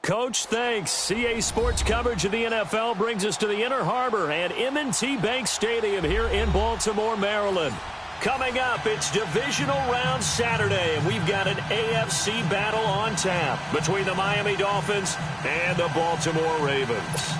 Coach, thanks. CA Sports coverage of the NFL brings us to the Inner Harbor and M&T Bank Stadium here in Baltimore, Maryland. Coming up, it's Divisional Round Saturday, and we've got an AFC battle on tap between the Miami Dolphins and the Baltimore Ravens.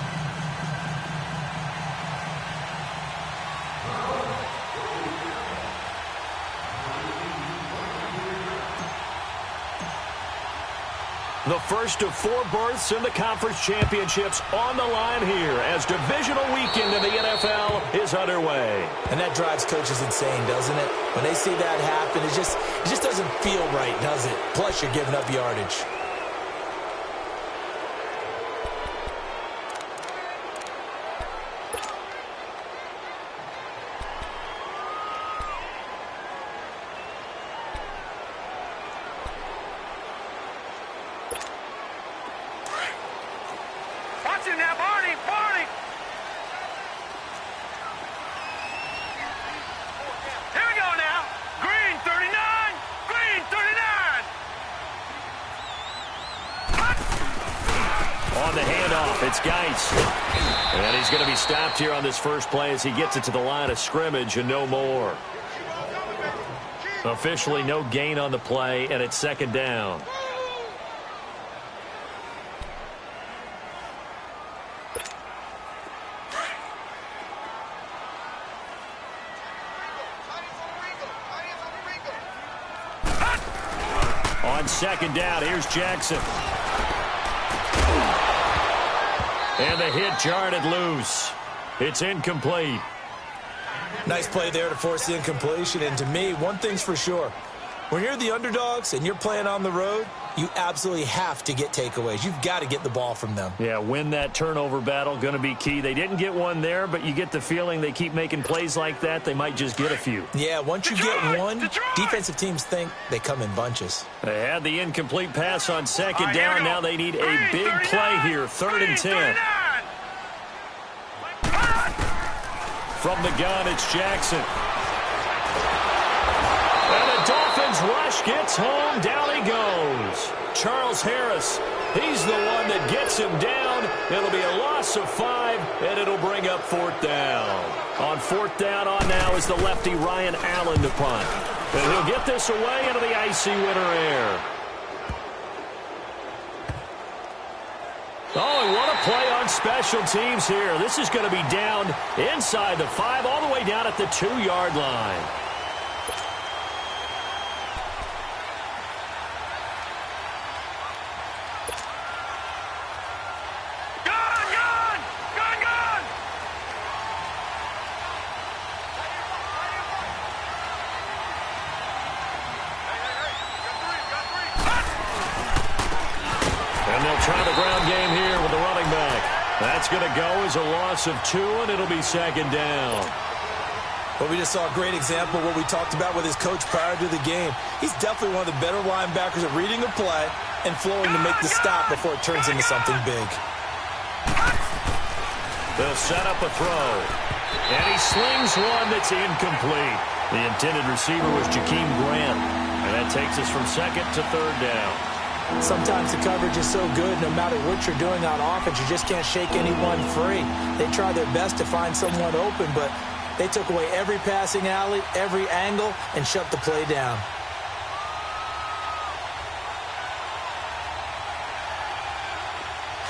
The first of 4 berths in the conference championships on the line here as divisional weekend in the NFL is underway. And that drives coaches insane, doesn't it? When they see that happen, it just doesn't feel right, does it? Plus, you're giving up yardage. And he's going to be stopped here on this first play as he gets it to the line of scrimmage and no more. Officially no gain on the play, and it's second down. On second down, here's Jackson. And the hit jarred it loose. It's incomplete. Nice play there to force the incompletion. And to me, one thing's for sure. When you're the underdogs and you're playing on the road, you absolutely have to get takeaways. You've got to get the ball from them. Yeah, win that turnover battle, going to be key. They didn't get one there, but you get the feeling they keep making plays like that, they might just get a few. Yeah, once you get one, defensive teams think they come in bunches. They had the incomplete pass on second down. Now they need a big play here, 3rd and 10. From the gun, it's Jackson. And the Dolphins rush gets home. Down he goes. Charles Harris, he's the one that gets him down. It'll be a loss of 5, and it'll bring up 4th down. On 4th down on now is the lefty Ryan Allen to punt. And he'll get this away into the icy winter air. Oh, and what a play on special teams here. This is going to be down inside the 5, all the way down at the 2-yard line. Try the ground game here with the running back. That's going to go as a loss of 2, and it'll be second down. Well, we just saw a great example of what we talked about with his coach prior to the game. He's definitely one of the better linebackers at reading a play and flowing to make the stop before it turns into something big. They'll set up a throw. And he slings one that's incomplete. The intended receiver was Jakeem Grant. And that takes us from 2nd to 3rd down. Sometimes the coverage is so good, no matter what you're doing on offense, you just can't shake anyone free. They try their best to find someone open, but they took away every passing alley, every angle, and shut the play down.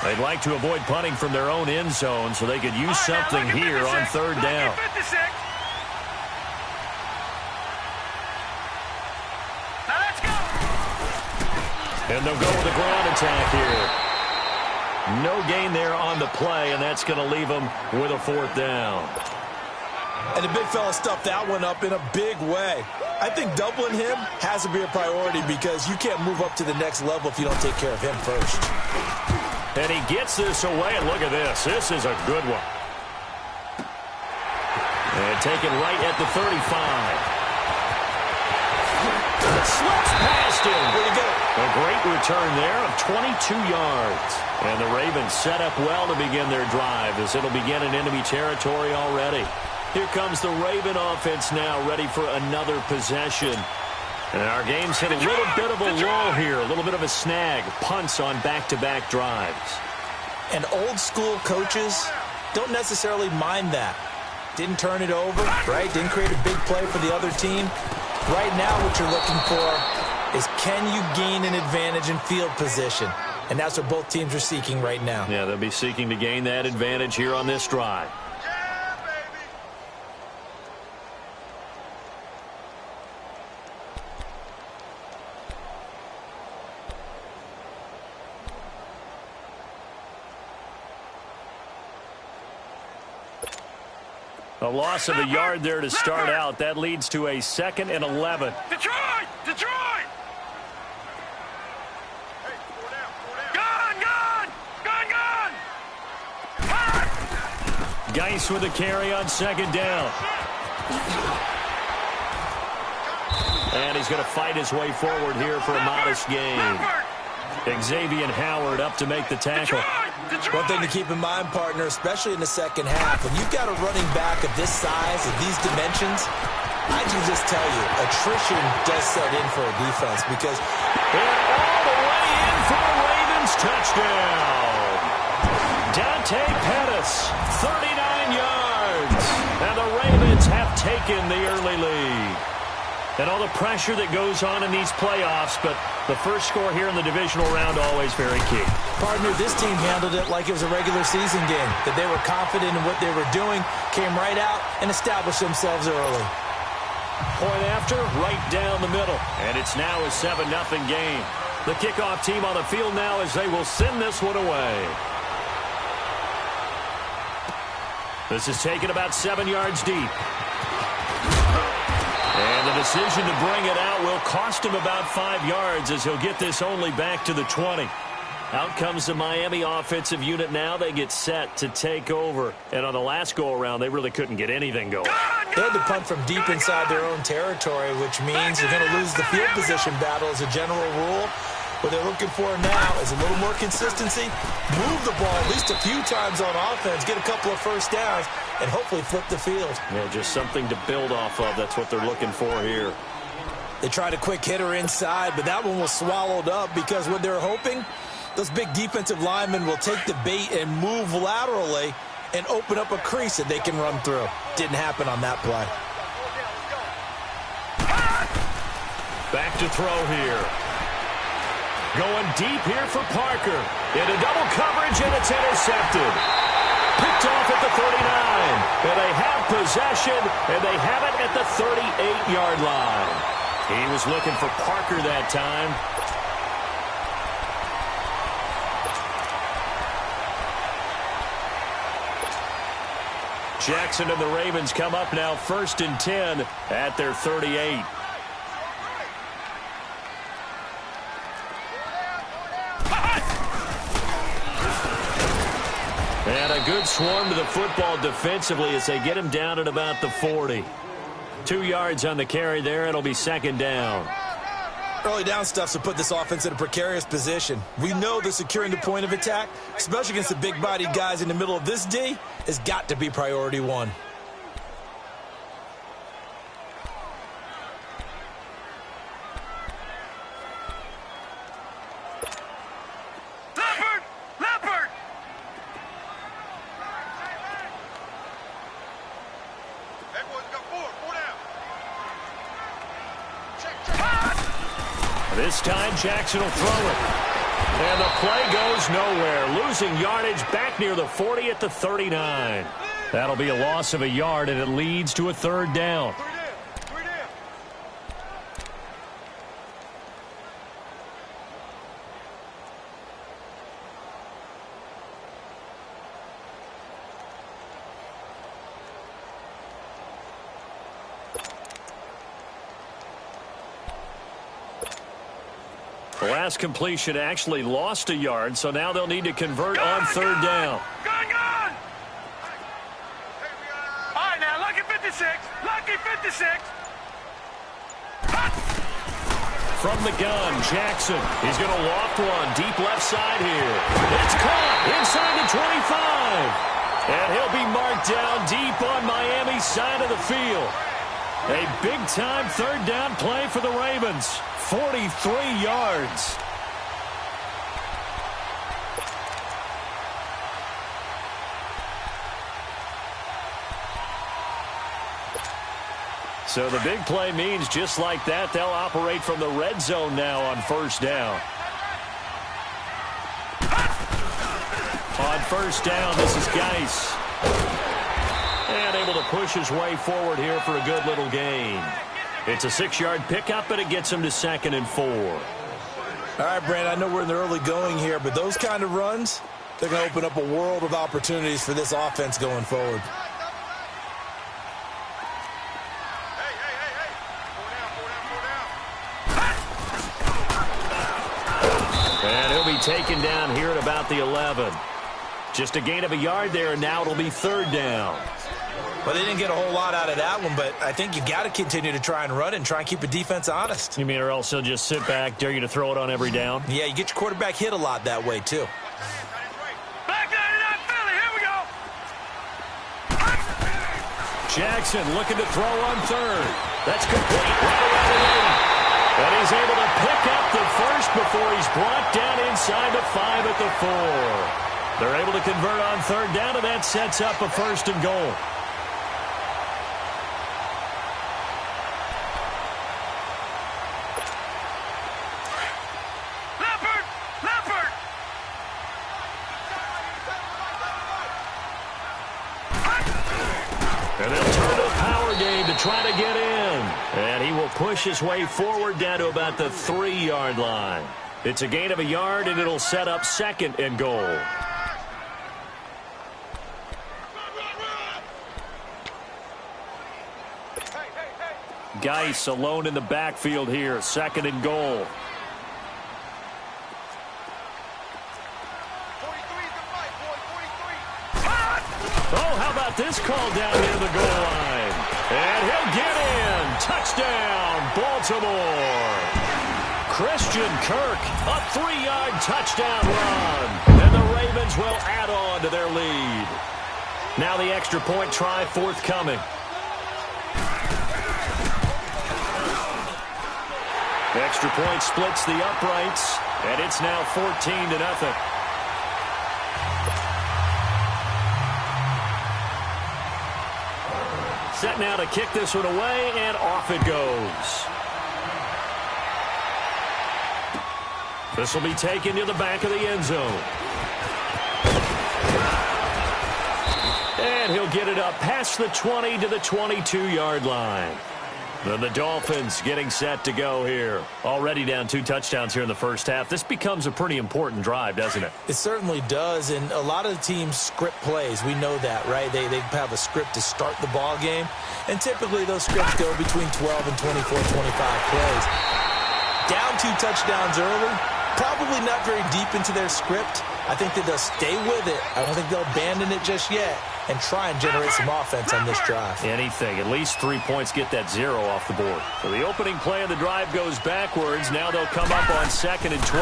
They'd like to avoid punting from their own end zone so they could use something here on 3rd down. And they'll go with a ground attack here. No gain there on the play, and that's going to leave them with a 4th down. And the big fella stuffed that one up in a big way. I think doubling him has to be a priority because you can't move up to the next level if you don't take care of him first. And he gets this away, and look at this. This is a good one. And taken right at the 35. Slips past him. There you go. A great return there of 22 yards. And the Ravens set up well to begin their drive as it'll begin in enemy territory already. Here comes the Raven offense now, ready for another possession. And our game's hit a little bit of a lull here, a little bit of a snag. Punts on back-to-back drives. And old-school coaches don't necessarily mind that. Didn't turn it over, right? Didn't create a big play for the other team. Right now what you're looking for is, can you gain an advantage in field position? And that's what both teams are seeking right now. Yeah, they'll be seeking to gain that advantage here on this drive. A loss of a yard there to start out. That leads to a 2nd and 11. Detroit! Detroit! Gone! Geis with a carry on 2nd down. And he's going to fight his way forward here for a modest gain. Xavier Howard up to make the tackle. One thing to keep in mind, partner, especially in the second half, when you've got a running back of this size, of these dimensions, I can just tell you, attrition does set in for a defense because... And all the way in for the Ravens touchdown. Dante Pettis, 39 yards. And the Ravens have taken the early lead. And all the pressure that goes on in these playoffs, but the first score here in the divisional round always very key. Partner, this team handled it like it was a regular season game, that they were confident in what they were doing, came right out and established themselves early. Point after, right down the middle. And it's now a 7-0 game. The kickoff team on the field now as they will send this one away. This is taken about 7 yards deep. And the decision to bring it out will cost him about 5 yards as he'll get this only back to the 20. Out comes the Miami offensive unit now. They get set to take over. And on the last go-around, they really couldn't get anything going. They had to punt from deep inside their own territory, which means you're going to lose the field position battle as a general rule. What they're looking for now is a little more consistency, move the ball at least a few times on offense, get a couple of first downs, and hopefully flip the field. Yeah, just something to build off of. That's what they're looking for here. They tried a quick hitter inside, but that one was swallowed up because what they're hoping, those big defensive linemen will take the bait and move laterally and open up a crease that they can run through. Didn't happen on that play. Back to throw here. Going deep here for Parker. Into double coverage, and it's intercepted. Picked off at the 39. And they have possession, and they have it at the 38-yard line. He was looking for Parker that time. Jackson and the Ravens come up now 1st and 10 at their 38. And a good swarm to the football defensively as they get him down at about the 40. 2 yards on the carry there. It'll be 2nd down. Early down stuff to put this offense in a precarious position. We know that securing the point of attack, especially against the big-bodied guys in the middle of this D, has got to be priority one. Leopard! Everyone's got four down. This time Jackson will throw it. And the play goes nowhere. Losing yardage back near the 40 at the 39. That'll be a loss of a yard, and it leads to a 3rd down. The last completion actually lost a yard, so now they'll need to convert on 3rd down. Gone! All right, now, lucky 56. Lucky 56. From the gun, Jackson. He's going to loft one deep left side here. It's caught inside the 25. And he'll be marked down deep on Miami's side of the field. A big-time third down play for the Ravens. 43 yards. So the big play means just like that, they'll operate from the red zone now on first down. On first down, this is Geis. And able to push his way forward here for a good little gain. It's a 6-yard pickup, and it gets him to 2nd and 4. All right, Brandon, I know we're in the early going here, but those kind of runs, they're going to open up a world of opportunities for this offense going forward. And he'll be taken down here at about the 11. Just a gain of a yard there, and now it'll be 3rd down. Well, they didn't get a whole lot out of that one, but I think you got to continue to try and run it and try and keep the defense honest. You mean or else he'll just sit back, dare you to throw it on every down? Yeah, you get your quarterback hit a lot that way, too. Back 99 Philly, here we go. Jackson looking to throw on 3rd. That's complete. Right around the 8. And he's able to pick up the first before he's brought down inside the 5 at the 4. They're able to convert on 3rd down, and that sets up a 1st and goal. And they'll turn to a power game to try to get in. And he will push his way forward down to about the 3-yard line. It's a gain of a yard, and it'll set up 2nd and goal. Geis alone in the backfield here. 2nd and goal. Oh, how about this call down near the goal line? And he'll get in. Touchdown, Baltimore. Christian Kirk, a 3-yard touchdown run. And the Ravens will add on to their lead. Now the extra point try forthcoming. The extra point splits the uprights, and it's now 14-0. Set now to kick this one away, and off it goes. This will be taken to the back of the end zone. And he'll get it up past the 20 to the 22-yard line. And the Dolphins getting set to go here. Already down 2 touchdowns here in the first half. This becomes a pretty important drive, doesn't it? It certainly does, and a lot of the teams script plays. We know that, right? They have a script to start the ball game, and typically those scripts go between 12 and 24, 25 plays. Down 2 touchdowns early, probably not very deep into their script. I think that they'll stay with it. I don't think they'll abandon it just yet and try and generate some offense on this drive. Anything. At least 3 points get that 0 off the board. So the opening play of the drive goes backwards. Now they'll come up on 2nd and 12.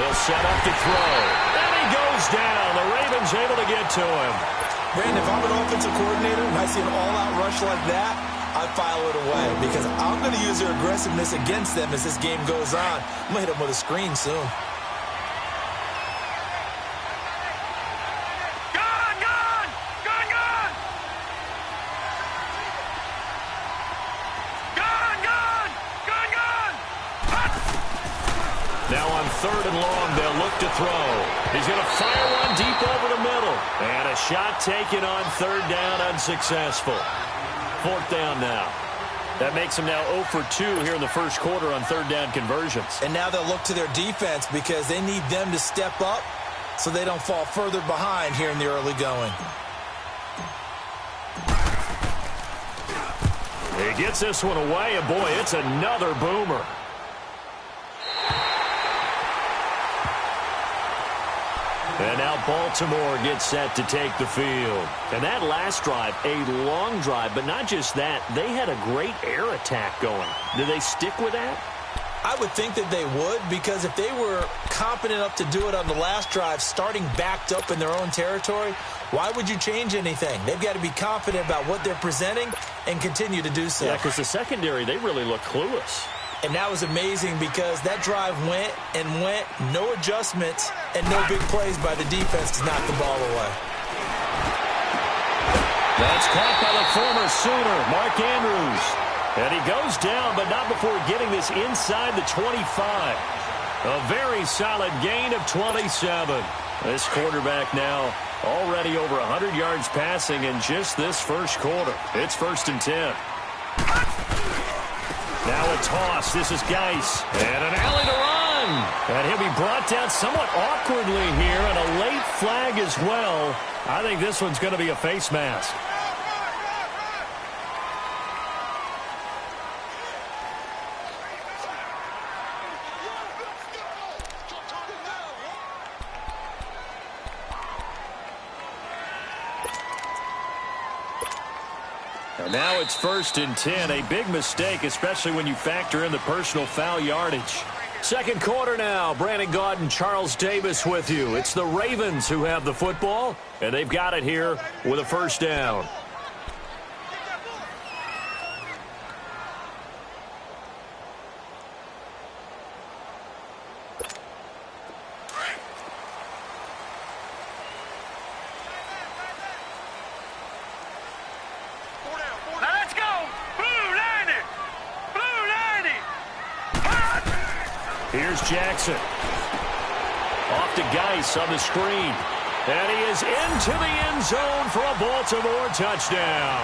They'll set up to throw. And he goes down. The Ravens able to get to him. Brandon, if I'm an offensive coordinator and I see an all-out rush like that, I file it away because I'm going to use their aggressiveness against them as this game goes on. I'm going to hit them with a screen soon. Now on 3rd and long, they'll look to throw. He's going to fire one deep over the middle. And a shot taken on 3rd down, unsuccessful. 4th down now. That makes them now 0 for 2 here in the first quarter on 3rd down conversions. And now they'll look to their defense because they need them to step up so they don't fall further behind here in the early going. He gets this one away, and boy, it's another boomer. And now Baltimore gets set to take the field. And that last drive, a long drive, but not just that. They had a great air attack going. Do they stick with that? I would think that they would, because if they were competent enough to do it on the last drive, starting backed up in their own territory, why would you change anything? They've got to be confident about what they're presenting and continue to do so. Yeah, because the secondary, they really look clueless. And that was amazing because that drive went and went, no adjustments, and no big plays by the defense to knock the ball away. That's caught by the former Sooner, Mark Andrews. And he goes down, but not before getting this inside the 25. A very solid gain of 27. This quarterback now already over 100 yards passing in just this first quarter. It's 1st and 10. Now a toss. This is Geis. And an alley to run. And he'll be brought down somewhat awkwardly here, and a late flag as well. I think this one's going to be a face mask. And now it's 1st and 10. A big mistake, especially when you factor in the personal foul yardage. Second quarter now. Brandon Gaud and Charles Davis with you. It's the Ravens who have the football, and they've got it here with a first down. Here's Jackson. Off to Geis on the screen. And he is into the end zone for a Baltimore touchdown.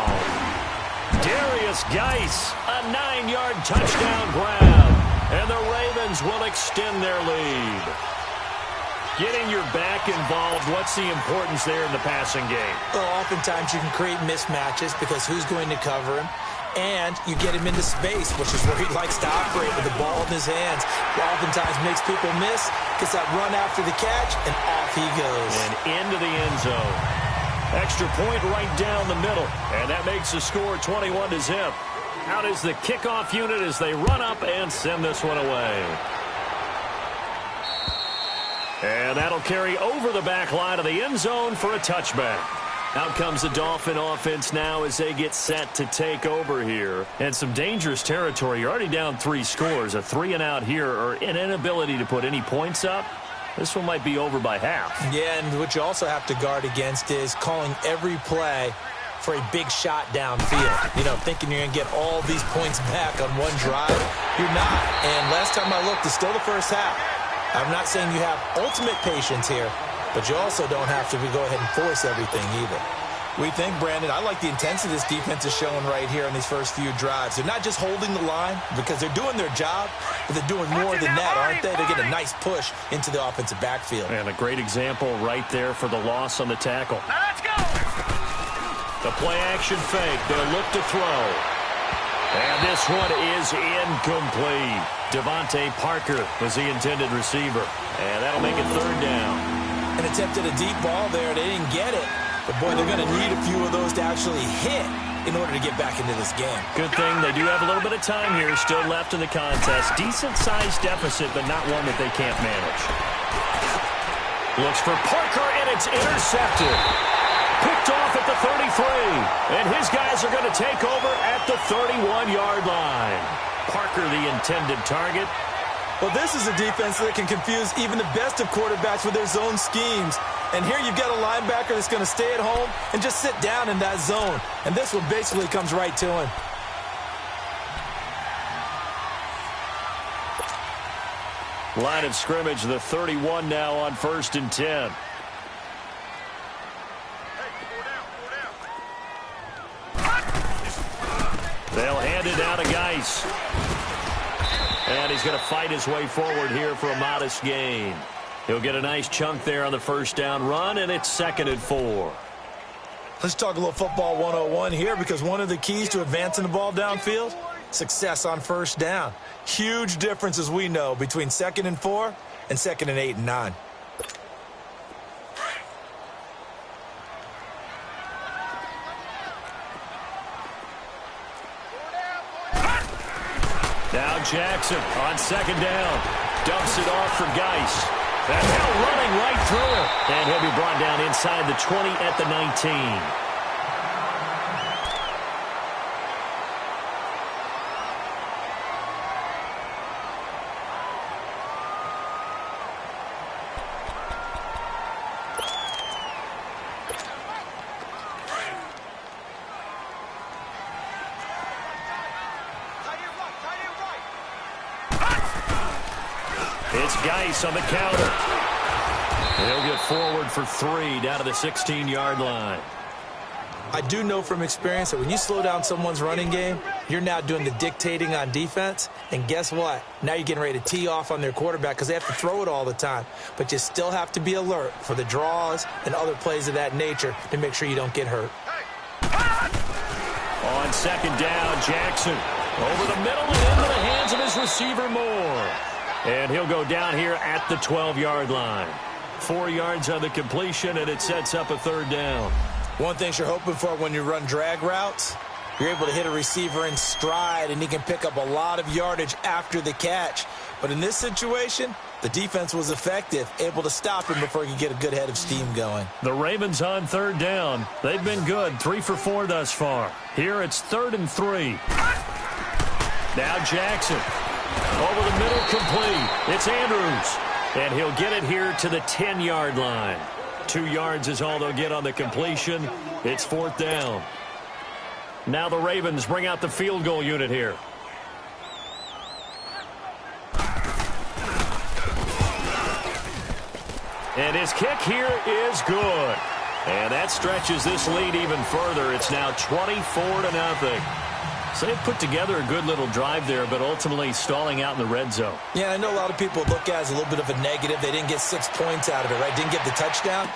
Darius Geis, a 9-yard touchdown grab. And the Ravens will extend their lead. Getting your back involved, what's the importance there in the passing game? Well, oftentimes you can create mismatches because who's going to cover him? And you get him into space, which is where he likes to operate with the ball in his hands. He oftentimes makes people miss, gets that run after the catch, and off he goes. And into the end zone. Extra point right down the middle. And that makes the score 21-0. Out is the kickoff unit as they run up and send this one away. And that'll carry over the back line of the end zone for a touchback. Out comes the Dolphin offense now as they get set to take over here. And some dangerous territory. You're already down 3 scores. A 3-and-out here, or an inability to put any points up. This one might be over by half. Yeah, and what you also have to guard against is calling every play for a big shot downfield. You know, thinking you're going to get all these points back on one drive. You're not. And last time I looked, it's still the first half. I'm not saying you have ultimate patience here, but you also don't have to go ahead and force everything either. We think, Brandon, I like the intensity this defense is showing right here in these first few drives. They're not just holding the line because they're doing their job, but they're doing more than that, aren't they? They get a nice push into the offensive backfield. And a great example right there for the loss on the tackle. Now let's go! The play-action fake. They'll look to throw. And this one is incomplete. Devontae Parker was the intended receiver. And that'll make it 3rd down. And attempted a deep ball there. They didn't get it. But, boy, they're going to need a few of those to actually hit in order to get back into this game. Good thing they do have a little bit of time here still left in the contest. Decent-sized deficit, but not one that they can't manage. Looks for Parker, and it's intercepted. Picked off at the 33. And his guys are going to take over at the 31-yard line. Parker, the intended target. Well, this is a defense that can confuse even the best of quarterbacks with their zone schemes. And here you've got a linebacker that's going to stay at home and just sit down in that zone. And this one basically comes right to him. Line of scrimmage, the 31 now on 1st and 10. They'll hand it down to Geis. And he's going to fight his way forward here for a modest gain. He'll get a nice chunk there on the first down run, and it's 2nd and 4. Let's talk a little football 101 here, because one of the keys to advancing the ball downfield, success on first down. Huge difference, as we know, between 2nd and 4 and 2nd and 8 and 9. Now Jackson on 2nd down. Dumps it off for Geis. And now running right through it. And he'll be brought down inside the 20 at the 19. It's Geis on the counter. He'll get forward for 3 down to the 16-yard line. I do know from experience that when you slow down someone's running game, you're now doing the dictating on defense. And guess what? Now you're getting ready to tee off on their quarterback because they have to throw it all the time. But you still have to be alert for the draws and other plays of that nature to make sure you don't get hurt. On second down, Jackson over the middle and into the hands of his receiver Moore. And he'll go down here at the 12-yard line. 4 yards on the completion, and it sets up a 3rd down. One thing you're hoping for when you run drag routes, you're able to hit a receiver in stride, and he can pick up a lot of yardage after the catch. But in this situation, the defense was effective, able to stop him before he could get a good head of steam going. The Ravens on 3rd down. They've been good, 3 for 4 thus far. Here it's 3rd and 3. Now Jackson. Over the middle, complete. It's Andrews. And he'll get it here to the 10-yard line. 2 yards is all they'll get on the completion. It's 4th down. Now the Ravens bring out the field goal unit here. And his kick here is good. And that stretches this lead even further. It's now 24-0. So they've put together a good little drive there, but ultimately stalling out in the red zone. Yeah, I know a lot of people look at it as a little bit of a negative. They didn't get 6 points out of it, right? Didn't get the touchdown.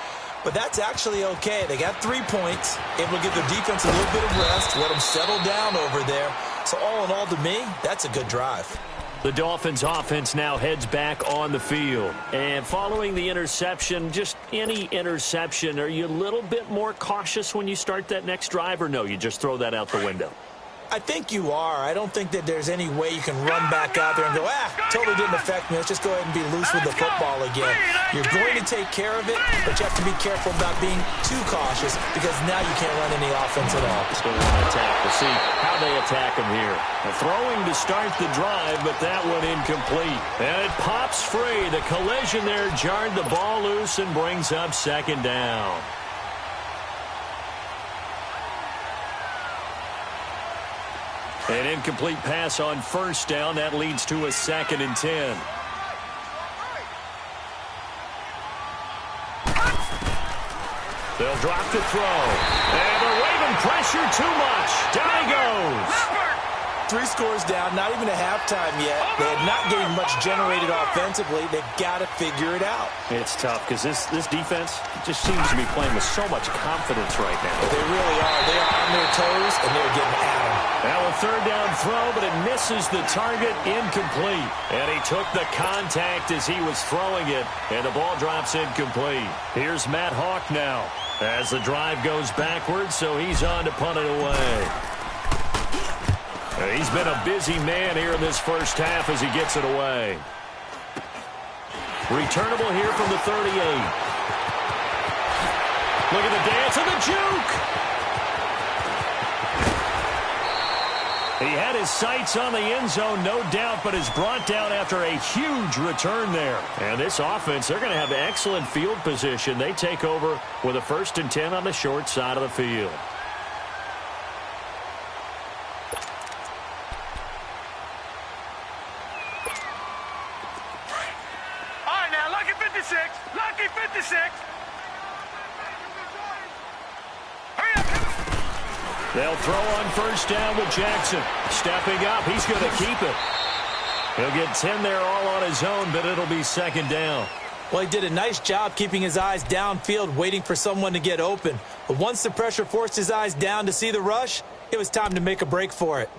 But that's actually okay. They got 3 points, able to give their defense a little bit of rest, let them settle down over there. So all in all, to me, that's a good drive. The Dolphins offense now heads back on the field. And following the interception, just any interception, are you a little bit more cautious when you start that next drive, or no, you just throw that out the window? I think you are. I don't think that there's any way you can run back out there and go, totally didn't affect me. Let's just go ahead and be loose with the football again. You're going to take care of it, but you have to be careful about being too cautious because now you can't run any offense at all. Still want to attack. We'll see how they attack him here. Throwing to start the drive, but that one incomplete. And it pops free. The collision there jarred the ball loose and brings up 2nd down. An incomplete pass on 1st down. That leads to a 2nd and 10. They'll drop the throw. And the Raven pressure too much. Down he goes. 3 scores down, not even a halftime yet. They had not getting much generated offensively. They've got to figure it out. It's tough because this defense just seems to be playing with so much confidence right now. They really are. They are on their toes, and they're getting at them. Now a 3rd down throw, but it misses the target, incomplete. And he took the contact as he was throwing it, and the ball drops incomplete. Here's Matt Hawk now as the drive goes backwards, so he's on to punt it away. He's been a busy man here in this first half as he gets it away. Returnable here from the 38. Look at the dance and the juke. He had his sights on the end zone, no doubt, but is brought down after a huge return there. And this offense, they're going to have excellent field position. They take over with a 1st and 10 on the short side of the field. Lucky 56. They'll throw on 1st down with Jackson. Stepping up, he's going to keep it. He'll get 10 there all on his own, but it'll be 2nd down. Well, he did a nice job keeping his eyes downfield, waiting for someone to get open. But once the pressure forced his eyes down to see the rush, it was time to make a break for it.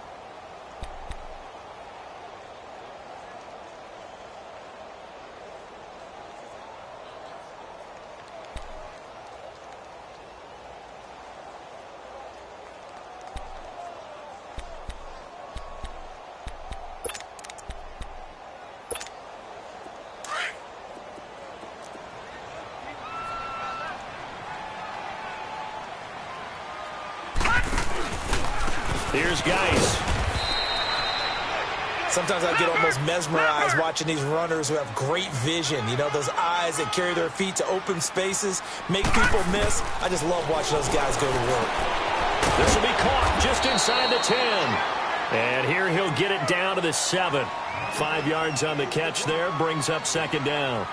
Here's Geis. Sometimes I get almost mesmerized watching these runners who have great vision. You know, those eyes that carry their feet to open spaces, make people miss. I just love watching those guys go to work. This will be caught just inside the 10. And here he'll get it down to the 7. 5 yards on the catch there, brings up second down.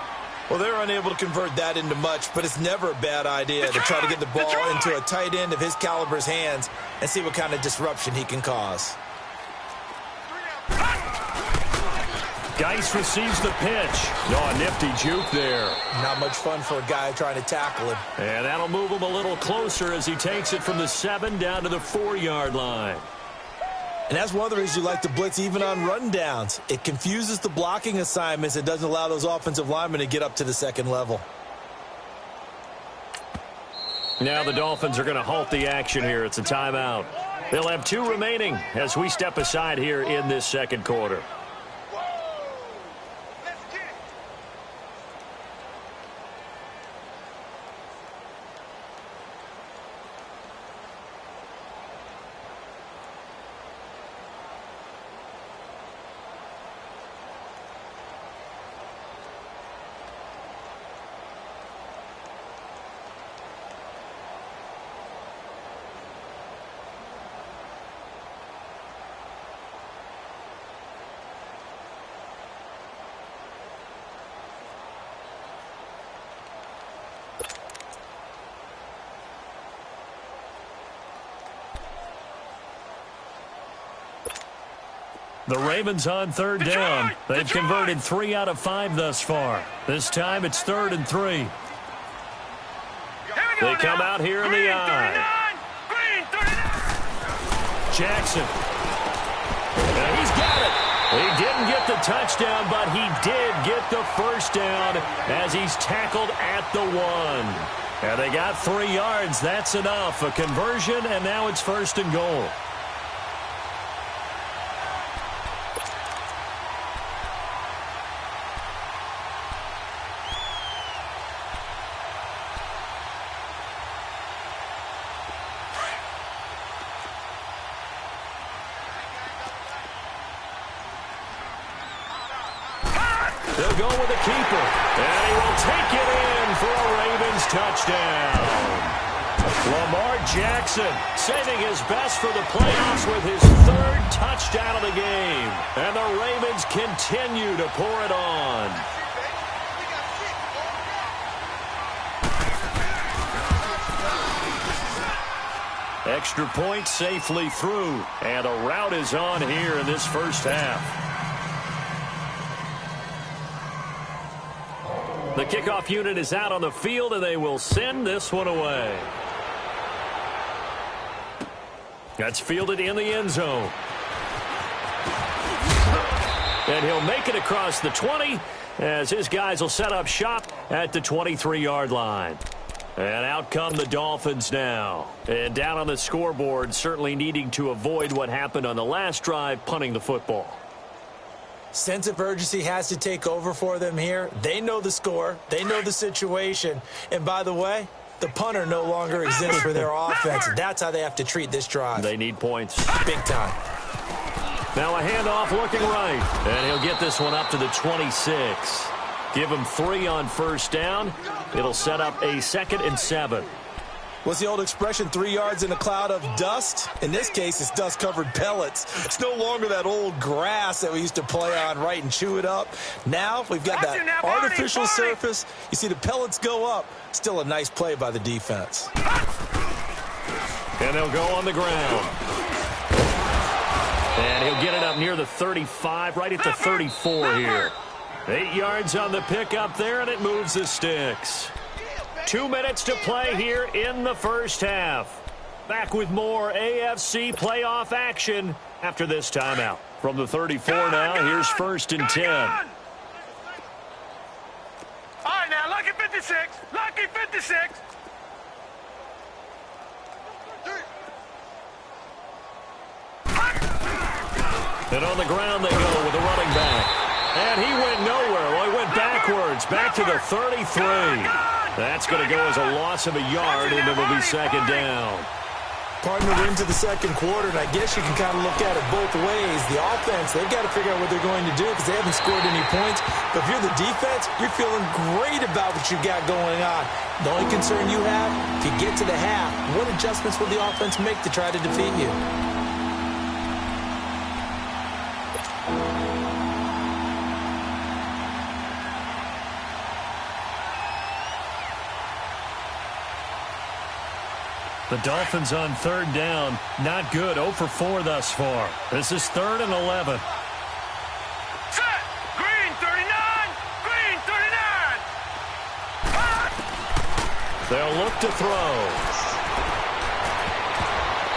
Well, they're unable to convert that into much, but it's never a bad idea to try to get the ball into a tight end of his caliber's hands and see what kind of disruption he can cause. Geis receives the pitch. Oh, a nifty juke there. Not much fun for a guy trying to tackle him. And that'll move him a little closer as he takes it from the 7 down to the 4-yard line. And that's one of the reasons you like to blitz even on rundowns. It confuses the blocking assignments. It doesn't allow those offensive linemen to get up to the second level. Now the Dolphins are going to halt the action here. It's a timeout. They'll have 2 remaining as we step aside here in this second quarter. The Ravens on 3rd down. They've converted 3 out of 5 thus far. This time it's 3rd and 3. They come out here in the eye. Jackson. He's got it. He didn't get the touchdown, but he did get the first down as he's tackled at the 1. And they got 3 yards. That's enough. A conversion, and now it's 1st and goal. They'll go with the keeper, and he will take it in for a Ravens touchdown. Lamar Jackson saving his best for the playoffs with his 3rd touchdown of the game. And the Ravens continue to pour it on. Extra point safely through, and a rout is on here in this first half. The kickoff unit is out on the field, and they will send this one away. That's fielded in the end zone. And he'll make it across the 20 as his guys will set up shop at the 23-yard line. And out come the Dolphins now. And down on the scoreboard, certainly needing to avoid what happened on the last drive, punting the football. Sense of urgency has to take over for them here. They know the score. They know the situation. And by the way, the punter no longer exists for their offense. That's how they have to treat this drive. They need points. Big time. Now a handoff looking right. And he'll get this one up to the 26. Give him 3 on 1st down. It'll set up a 2nd and 7. What's the old expression, 3 yards in a cloud of dust? In this case, it's dust-covered pellets. It's no longer that old grass that we used to play on, right, and chew it up. Now we've got that artificial surface. You see the pellets go up. Still a nice play by the defense. And they'll go on the ground. And he'll get it up near the 35, right at the 34 here. 8 yards on the pickup there, and it moves the sticks. 2 minutes to play here in the first half. Back with more AFC playoff action after this timeout. From the 34 now, here's 1st and 10. All right, now, lucky 56. Lucky 56. And on the ground they go with a running back. And he went nowhere. Well, he went backwards, back to the 33. That's going to go as a loss of a yard, and it'll be 2nd down. Partner into the second quarter, and I guess you can kind of look at it both ways. The offense, they've got to figure out what they're going to do because they haven't scored any points. But if you're the defense, you're feeling great about what you've got going on. The only concern you have, if you get to the half, what adjustments will the offense make to try to defeat you? The Dolphins on third down. Not good. 0 for 4 thus far. This is 3rd and 11. Set. Green 39. Green 39. They'll look to throw.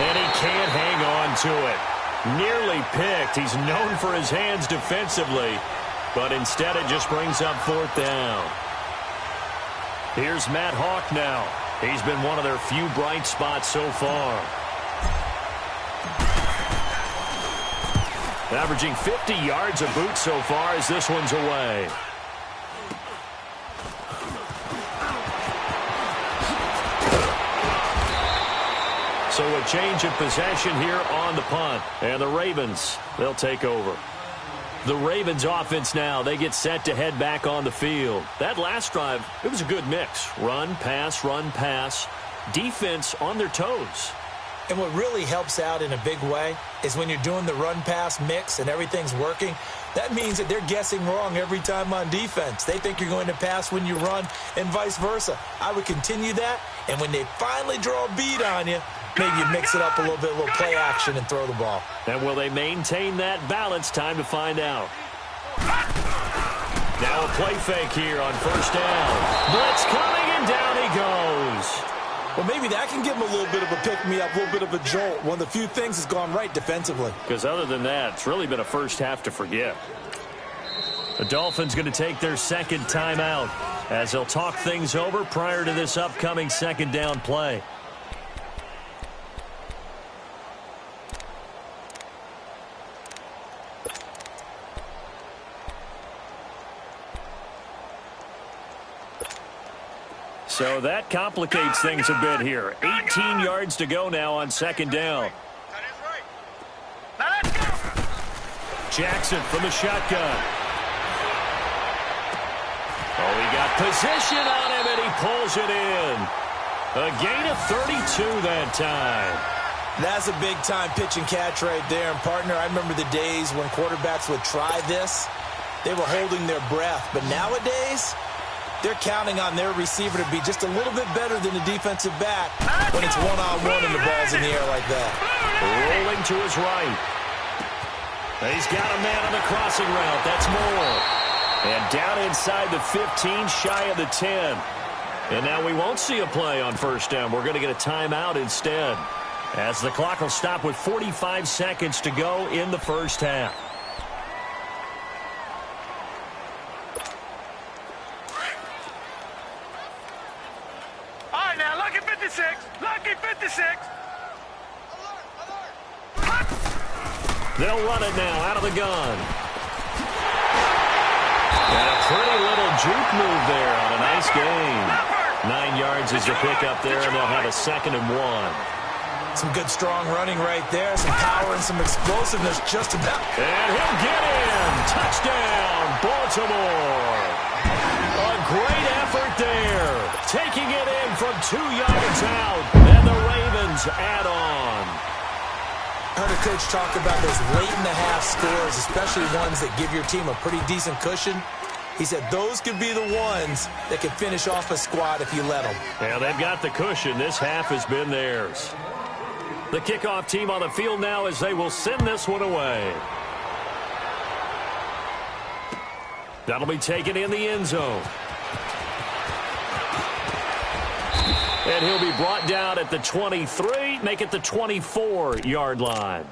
And he can't hang on to it. Nearly picked. He's known for his hands defensively. But instead it just brings up 4th down. Here's Matt Hawk now. He's been one of their few bright spots so far. Averaging 50 yards a boot so far as this one's away. So a change of possession here on the punt. And the Ravens, they'll take over. The Ravens offense now, they get set to head back on the field. That last drive, it was a good mix. Run, pass, defense on their toes. And what really helps out in a big way is when you're doing the run-pass mix and everything's working, that means that they're guessing wrong every time on defense. They think you're going to pass when you run and vice versa. I would continue that, and when they finally draw a bead on you, maybe you mix it up a little bit, a little play action, and throw the ball. And will they maintain that balance? Time to find out. Now a play fake here on 1st down. Blitz coming, and down he goes. Well, maybe that can give him a little bit of a pick-me-up, a little bit of a jolt. One of the few things that's gone right defensively. Because other than that, it's really been a first half to forget. The Dolphins going to take their 2nd timeout as they'll talk things over prior to this upcoming 2nd down play. So that complicates things a bit here. 18 yards to go now on 2nd down. Jackson from the shotgun. Oh, he got position on him, and he pulls it in. A gain of 32 that time. That's a big-time pitch and catch right there. And, partner, I remember the days when quarterbacks would try this. They were holding their breath. But nowadays, they're counting on their receiver to be just a little bit better than the defensive back when it's one-on-one and the ball's in the air like that. Rolling to his right. He's got a man on the crossing route. That's Moore. And down inside the 15, shy of the 10. And now we won't see a play on 1st down. We're going to get a timeout instead, as the clock will stop with 45 seconds to go in the 1st half. All right, now, lucky 56. Lucky 56. They'll run it now out of the gun. And a pretty little juke move there on a nice gain. 9 yards is the pickup there, and they'll have a 2nd and 1. Some good, strong running right there. Some power and some explosiveness just about. And he'll get in. Touchdown, Baltimore. A great effort there. Taking it in from 2 yards out. And the Ravens add on. Heard a coach talk about those late-in-the-half scores, especially ones that give your team a pretty decent cushion. He said those could be the ones that can finish off a squad if you let them. Yeah, they've got the cushion. This half has been theirs. The kickoff team on the field now as they will send this one away. That'll be taken in the end zone. And he'll be brought down at the 23, make it the 24-yard line.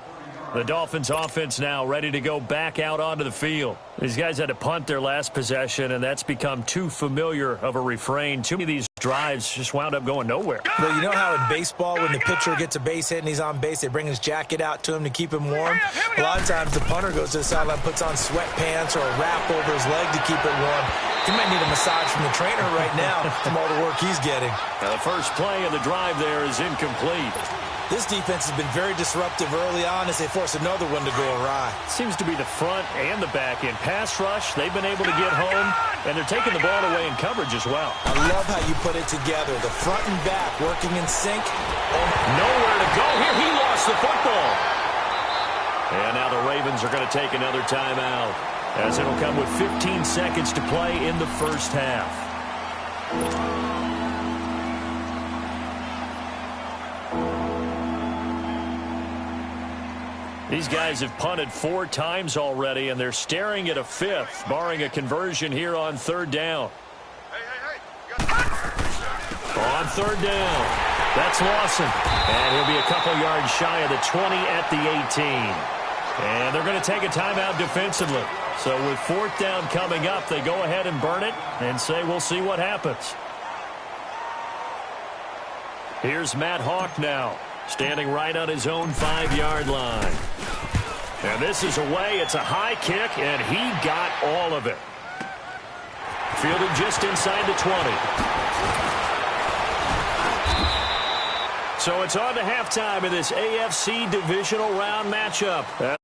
The Dolphins offense now ready to go back out onto the field. These guys had to punt their last possession, and that's become too familiar of a refrain. Too many of these drives just wound up going nowhere. Well, you know how in baseball when the pitcher gets a base hit and he's on base, they bring his jacket out to him to keep him warm? A lot of times the punter goes to the sideline, puts on sweatpants or a wrap over his leg to keep it warm. He might need a massage from the trainer right now from all the work he's getting. The first play of the drive there is incomplete. This defense has been very disruptive early on as they force another one to go awry. Seems to be the front and the back end. Pass rush, they've been able to get home, and they're taking the ball away in coverage as well. I love how you put it together. The front and back working in sync. Nowhere to go here. He lost the football. And now the Ravens are going to take another timeout, as it'll come with 15 seconds to play in the first half. These guys have punted 4 times already, and they're staring at a 5th, barring a conversion here on 3rd down. On 3rd down, that's Lawson. And he'll be a couple yards shy of the 20 at the 18. And they're going to take a timeout defensively. So with 4th down coming up, they go ahead and burn it and say we'll see what happens. Here's Matt Hawk now, standing right on his own 5-yard line. And this is away. It's a high kick, and he got all of it. Fielded just inside the 20. So it's on to halftime in this AFC divisional round matchup.